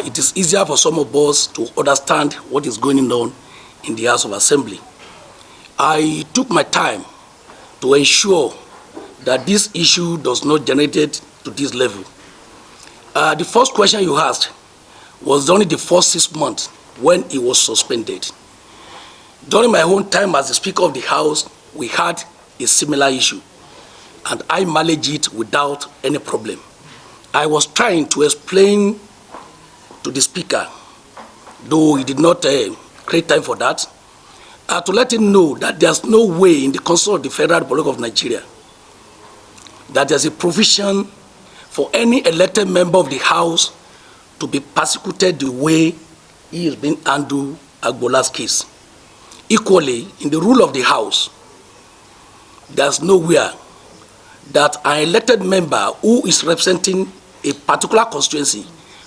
it is easier for some of us to understand what is going on in the House of Assembly. I took my time to ensure that this issue does not generate to this level. The first question you asked was during the first 6 months when it was suspended. During my own time as the Speaker of the House, we had a similar issue, and I managed it without any problem. I was trying to explain to the Speaker, though he did not create time for that, to let him know that there's no way in the Constitution of the Federal Republic of Nigeria that there's a provision for any elected member of the House to be persecuted the way he is being handled Agboola's case. Equally, in the rule of the House, there's nowhere that an elected member who is representing a particular constituency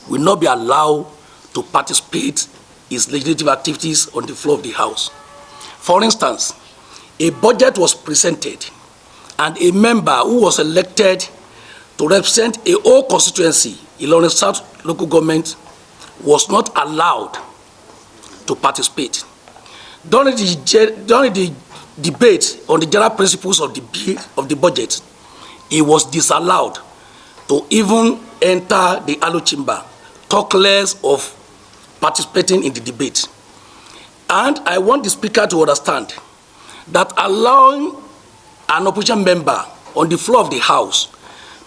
will not be allowed to participate in his legislative activities on the floor of the House. For instance, a budget was presented and a member who was elected to represent a whole constituency, Ilorin South local government, was not allowed to participate. During the debate on the general principles of the budget, he was disallowed to even enter the Alo chamber, talk less of participating in the debate. And I want the Speaker to understand that allowing an opposition member on the floor of the House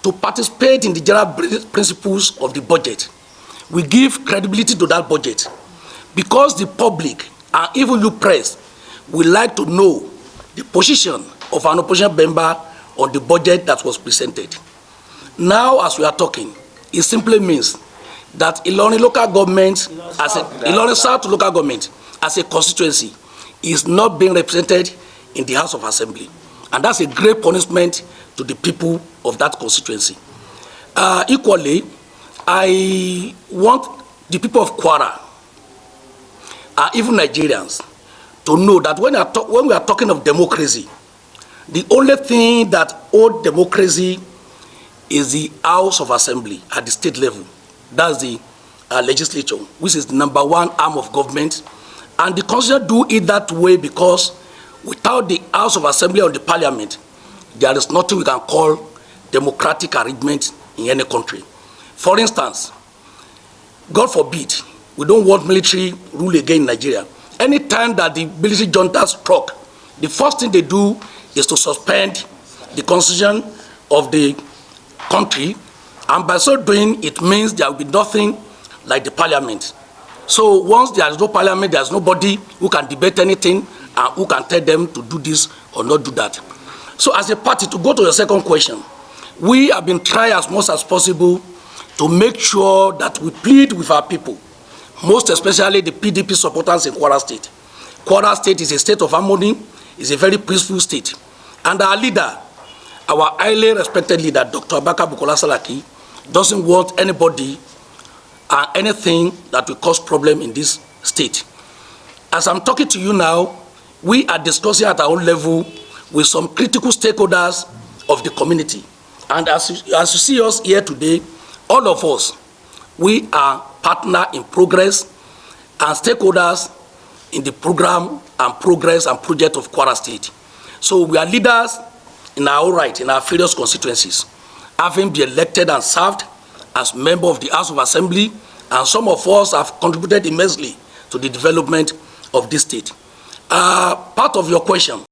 to participate in the general principles of the budget will give credibility to that budget, because the public and even you press would like to know the position of an opposition member on the budget that was presented. Now, as we are talking, it simply means that Ilorin local government, Ilorin South local government, as a constituency, is not being represented in the House of Assembly, and that's a great punishment to the people of that constituency. Equally, I want the people of Kwara, even Nigerians, to know that when we are talking of democracy, the only thing that holds democracy is the House of Assembly at the state level. That's the legislature, which is the #1 arm of government. And the Constitution do it that way because without the House of Assembly or the Parliament, there is nothing we can call democratic arrangement in any country. For instance, God forbid, we don't want military rule again in Nigeria. Anytime that the military junta struck, the first thing they do is to suspend the constitution of the country, and by so doing, it means there will be nothing like the Parliament. So once there is no Parliament, there is nobody who can debate anything and who can tell them to do this or not do that. So as a party, to go to the second question, we have been trying as much as possible to make sure that we plead with our people, most especially the PDP supporters in Kwara State. Kwara State is a state of harmony, is a very peaceful state. And our leader, our highly respected leader, Dr. Agboola Suspension, doesn't want anybody and anything that will cause problem in this state. As I'm talking to you now, we are discussing at our own level with some critical stakeholders of the community. And as you see us here today, all of us, we are partner in progress and stakeholders in the program and progress and project of Kwara State. So we are leaders in our own right, in our various constituencies, having been elected and served as member of the House of Assembly, and some of us have contributed immensely to the development of this state. Part of your question